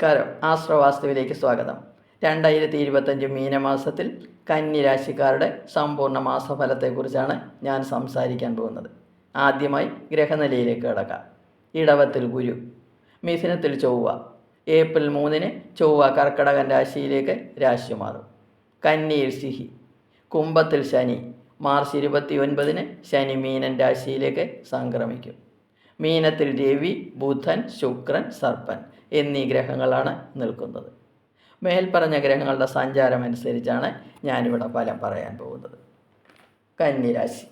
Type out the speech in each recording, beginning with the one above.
നമസ്കാരം. ആശ്രവാസ്തുവിലേക്ക് സ്വാഗതം. 2025 മീനമാസത്തിൽ കന്നി രാശിക്കാരുടെ സമ്പൂർണ്ണ മാസഫലത്തെക്കുറിച്ചാണ് ഞാൻ സംസാരിക്കാൻ പോകുന്നത്. ആദ്യമായി ഗ്രഹനിലയിലേക്ക് കടക്കാം. ഇടവത്തിൽ ഗുരു, മിഥുനത്തിൽ ചൊവ്വ. ഏപ്രിൽ 3-ന് ചൊവ്വ കർക്കടകൻ രാശിയിലേക്ക് രാശി മാറും. കന്നിയിൽ സിഹി, കുംഭത്തിൽ ശനി. മാർച്ച് 29-ന് ശനി മീനൻ രാശിയിലേക്ക് സംക്രമിക്കും. മീനത്തിൽ രവി, ബുധൻ, ശുക്രൻ, സർപ്പൻ എന്നീ ഗ്രഹങ്ങളാണ് നിൽക്കുന്നത്. മേൽപ്പറഞ്ഞ ഗ്രഹങ്ങളുടെ സഞ്ചാരം അനുസരിച്ചാണ് ഞാനിവിടെ ഫലം പറയാൻ പോകുന്നത്. കന്നിരാശി.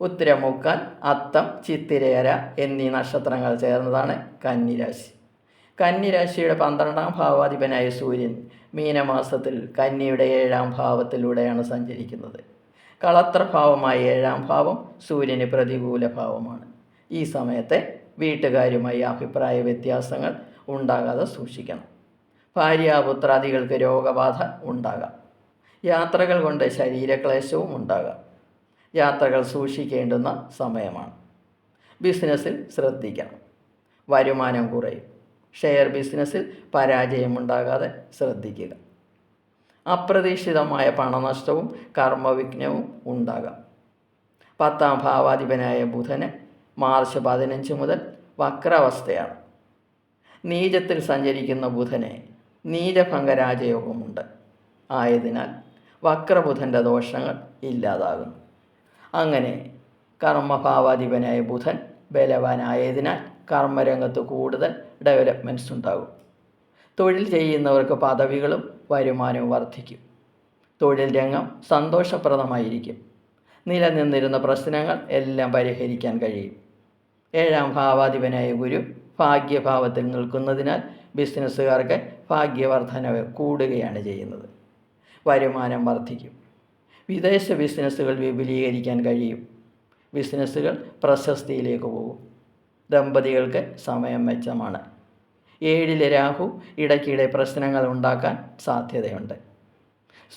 ഉത്തരമുക്കാൽ, അത്തം, ചിത്തിരയര എന്നീ നക്ഷത്രങ്ങൾ ചേർന്നതാണ് കന്നിരാശി. കന്നിരാശിയുടെ 12-ാം ഭാവാധിപനായ സൂര്യൻ മീനമാസത്തിൽ കന്നിയുടെ 7-ാം ഭാവത്തിലൂടെയാണ് സഞ്ചരിക്കുന്നത്. കളത്രഭാവമായ 7-ാം ഭാവം സൂര്യന് പ്രതികൂല ഭാവമാണ്. ഈ സമയത്തെ വീട്ടുകാരുമായി അഭിപ്രായ വ്യത്യാസങ്ങൾ ഉണ്ടാകാതെ സൂക്ഷിക്കണം. ഭാര്യാപുത്രാദികൾക്ക് രോഗബാധ ഉണ്ടാകാം. യാത്രകൾ കൊണ്ട് ശരീരക്ലേശവും ഉണ്ടാകാം. യാത്രകൾ സൂക്ഷിക്കേണ്ടുന്ന സമയമാണ്. ബിസിനസ്സിൽ ശ്രദ്ധിക്കണം. വരുമാനം കുറയും. ഷെയർ ബിസിനസ്സിൽ പരാജയമുണ്ടാകാതെ ശ്രദ്ധിക്കുക. അപ്രതീക്ഷിതമായ പണനഷ്ടവും കർമ്മവിഘ്നവും ഉണ്ടാകാം. 10-ാം ഭാവാധിപനായ ബുധന് മാർച്ച് 15 മുതൽ വക്രാവസ്ഥയാണ്. നീചത്തിൽ സഞ്ചരിക്കുന്ന ബുധനെ നീചഭംഗ രാജയോഗമുണ്ട്. ആയതിനാൽ വക്രബുധൻ്റെ ദോഷങ്ങൾ ഇല്ലാതാകുന്നു. അങ്ങനെ കർമ്മഭാവാധിപനായ ബുധൻ ബലവാനായതിനാൽ കർമ്മരംഗത്ത് കൂടുതൽ ഡെവലപ്മെൻറ്റ്സ് ഉണ്ടാകും. തൊഴിൽ ചെയ്യുന്നവർക്ക് പദവികളും വരുമാനവും വർദ്ധിക്കും. തൊഴിൽ രംഗം സന്തോഷപ്രദമായിരിക്കും. നിലനിന്നിരുന്ന പ്രശ്നങ്ങൾ എല്ലാം പരിഹരിക്കാൻ കഴിയും. 7-ാം ഭാവാധിപനായ ഗുരു ഭാഗ്യഭാവത്തിൽ നിൽക്കുന്നതിനാൽ ബിസിനസ്സുകാർക്ക് ഭാഗ്യവർദ്ധനവ് കൂടുകയാണ് ചെയ്യുന്നത്. വരുമാനം വർദ്ധിക്കും. വിദേശ ബിസിനസ്സുകൾ വിപുലീകരിക്കാൻ കഴിയും. ബിസിനസ്സുകൾ പ്രശസ്തിയിലേക്ക് പോകും. ദമ്പതികൾക്ക് സമയം മെച്ചമാണ്. 7-ലെ രാഹു ഇടയ്ക്കിടെ പ്രശ്നങ്ങൾ ഉണ്ടാക്കാൻ സാധ്യതയുണ്ട്.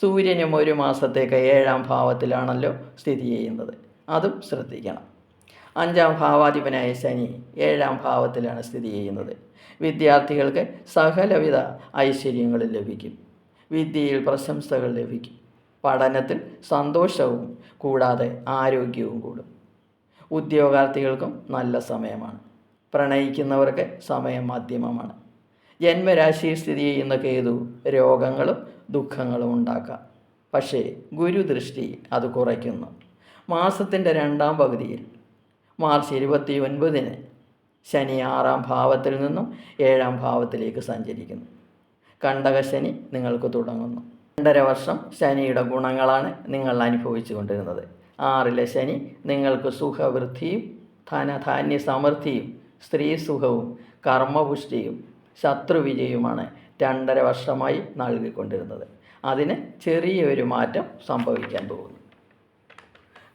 സൂര്യനും ഒരു മാസത്തേക്ക് 7-ാം ഭാവത്തിലാണല്ലോ സ്ഥിതി ചെയ്യുന്നത്. അതും ശ്രദ്ധിക്കണം. 5-ാം ഭാവാധിപനായ ശനി 7-ാം ഭാവത്തിലാണ് സ്ഥിതി ചെയ്യുന്നത്. വിദ്യാർത്ഥികൾക്ക് സകലവിധ ഐശ്വര്യങ്ങളും ലഭിക്കും. വിദ്യയിൽ പ്രശംസകൾ ലഭിക്കും. പഠനത്തിൽ സന്തോഷവും കൂടാതെ ആരോഗ്യവും കൂടും. ഉദ്യോഗാർത്ഥികൾക്കും നല്ല സമയമാണ്. പ്രണയിക്കുന്നവർക്ക് സമയം മധ്യമമാണ്. ജന്മരാശിയിൽ സ്ഥിതി ചെയ്യുന്ന കേതു രോഗങ്ങളും ദുഃഖങ്ങളും ഉണ്ടാക്കാം. പക്ഷേ ഗുരുദൃഷ്ടി അത് കുറയ്ക്കുന്നു. മാസത്തിൻ്റെ 2-ാം പകുതിയിൽ മാർച്ച് 29-ന് ശനി 6-ാം ഭാവത്തിൽ നിന്നും 7-ാം ഭാവത്തിലേക്ക് സഞ്ചരിക്കുന്നു. കണ്ടകശനി നിങ്ങൾക്ക് തുടങ്ങുന്നു. 2.5 വർഷം ശനിയുടെ ഗുണങ്ങളാണ് നിങ്ങൾ അനുഭവിച്ചു കൊണ്ടിരുന്നത്. 6-ലെ ശനി നിങ്ങൾക്ക് സുഖവൃദ്ധിയും ധനധാന്യ സമൃദ്ധിയും സ്ത്രീ സുഖവും കർമ്മപുഷ്ടിയും ശത്രുവിജയവുമാണ് 2.5 വർഷമായി നൽകിക്കൊണ്ടിരുന്നത്. അതിന് ചെറിയൊരു മാറ്റം സംഭവിക്കാൻ പോകുന്നു.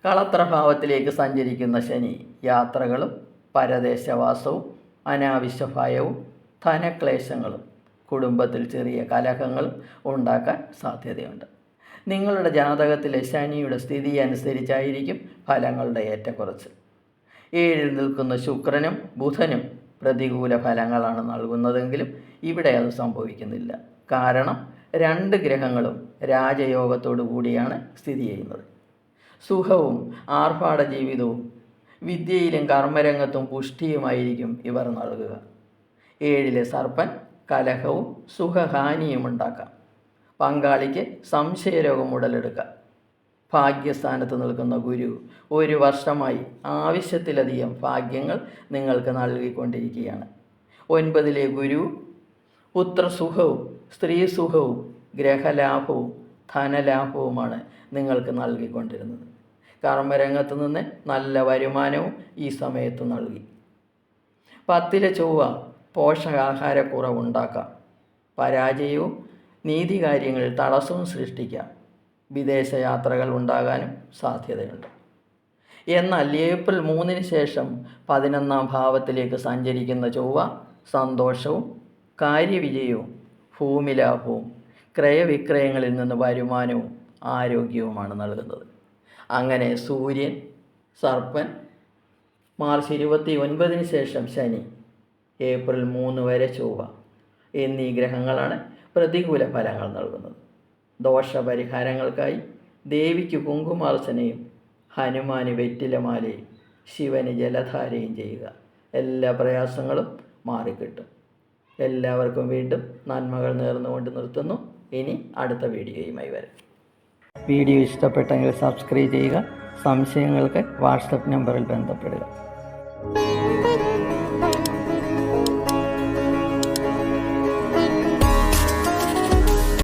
കളത്രഭാവത്തിലേക്ക് സഞ്ചരിക്കുന്ന ശനി യാത്രകളും പരദേശവാസവും അനാവശ്യ ഭയവും ധനക്ലേശങ്ങളും കുടുംബത്തിൽ ചെറിയ കലഹങ്ങളും ഉണ്ടാക്കാൻ സാധ്യതയുണ്ട്. നിങ്ങളുടെ ജാതകത്തിലെ ശനിയുടെ സ്ഥിതി അനുസരിച്ചായിരിക്കും ഫലങ്ങളുടെ ഏറ്റക്കുറച്ചിൽ. 7-ൽ നിൽക്കുന്ന ശുക്രനും ബുധനും പ്രതികൂല ഫലങ്ങളാണ് നൽകുന്നതെങ്കിലും ഇവിടെ അത് സംഭവിക്കുന്നില്ല. കാരണം 2 ഗ്രഹങ്ങളും രാജയോഗത്തോടു കൂടിയാണ് സ്ഥിതി ചെയ്യുന്നത്. സുഖവും ആർഭാട ജീവിതവും വിദ്യയിലും കർമ്മരംഗത്തും പുഷ്ടിയുമായിരിക്കും ഇവർ നൽകുക. 7-ലെ സർപ്പൻ കലഹവും സുഖഹാനിയും ഉണ്ടാക്കാം. പങ്കാളിക്ക് സംശയരോഗം ഉടലെടുക്കാം. ഭാഗ്യസ്ഥാനത്ത് നിൽക്കുന്ന ഗുരു 1 വർഷമായി ആവശ്യത്തിലധികം ഭാഗ്യങ്ങൾ നിങ്ങൾക്ക് നൽകിക്കൊണ്ടിരിക്കുകയാണ്. 9-ലെ ഗുരു പുത്രസുഖവും സ്ത്രീ സുഖവും ഗ്രഹലാഭവും ധനലാഭവുമാണ് നിങ്ങൾക്ക് നൽകിക്കൊണ്ടിരുന്നത്. കർമ്മരംഗത്ത് നിന്ന് നല്ല വരുമാനവും ഈ സമയത്ത് നൽകി. 10-ലെ ചൊവ്വ പോഷകാഹാരക്കുറവുണ്ടാക്കാം. പരാജയവും നീതികാര്യങ്ങളിൽ തടസ്സവും സൃഷ്ടിക്കാം. വിദേശയാത്രകൾ ഉണ്ടാകാനും സാധ്യതയുണ്ട്. എന്നാൽ ഏപ്രിൽ 3-ന് ശേഷം 11-ാം ഭാവത്തിലേക്ക് സഞ്ചരിക്കുന്ന ചൊവ്വ സന്തോഷവും കാര്യവിജയവും ഭൂമിലാഭവും ക്രയവിക്രയങ്ങളിൽ നിന്ന് വരുമാനവും ആരോഗ്യവുമാണ് നൽകുന്നത്. അങ്ങനെ സൂര്യൻ, സർപ്പൻ, മാർച്ച് 29-ന് ശേഷം ശനി, ഏപ്രിൽ 3 വരെ ചൊവ്വ, എന്നീ ഗ്രഹങ്ങളാണ് പ്രതികൂല ഫലങ്ങൾ നൽകുന്നത്. ദോഷപരിഹാരങ്ങൾക്കായി ദേവിക്ക് കുങ്കുമാർച്ചനയും ഹനുമാന് വെറ്റിലമാലയും ശിവന് ജലധാരയും ചെയ്യുക. എല്ലാ പ്രയാസങ്ങളും മാറിക്കിട്ടും. എല്ലാവർക്കും വീണ്ടും നന്മകൾ നേർന്നുകൊണ്ട് നിർത്തുന്നു. ഇനി അടുത്ത വീഡിയോയുമായി വരാം. വീഡിയോ ഇഷ്ടപ്പെട്ടെങ്കിൽ സബ്സ്ക്രൈബ് ചെയ്യുക. സംശയങ്ങൾക്ക് വാട്സപ്പ് നമ്പറിൽ ബന്ധപ്പെടുക.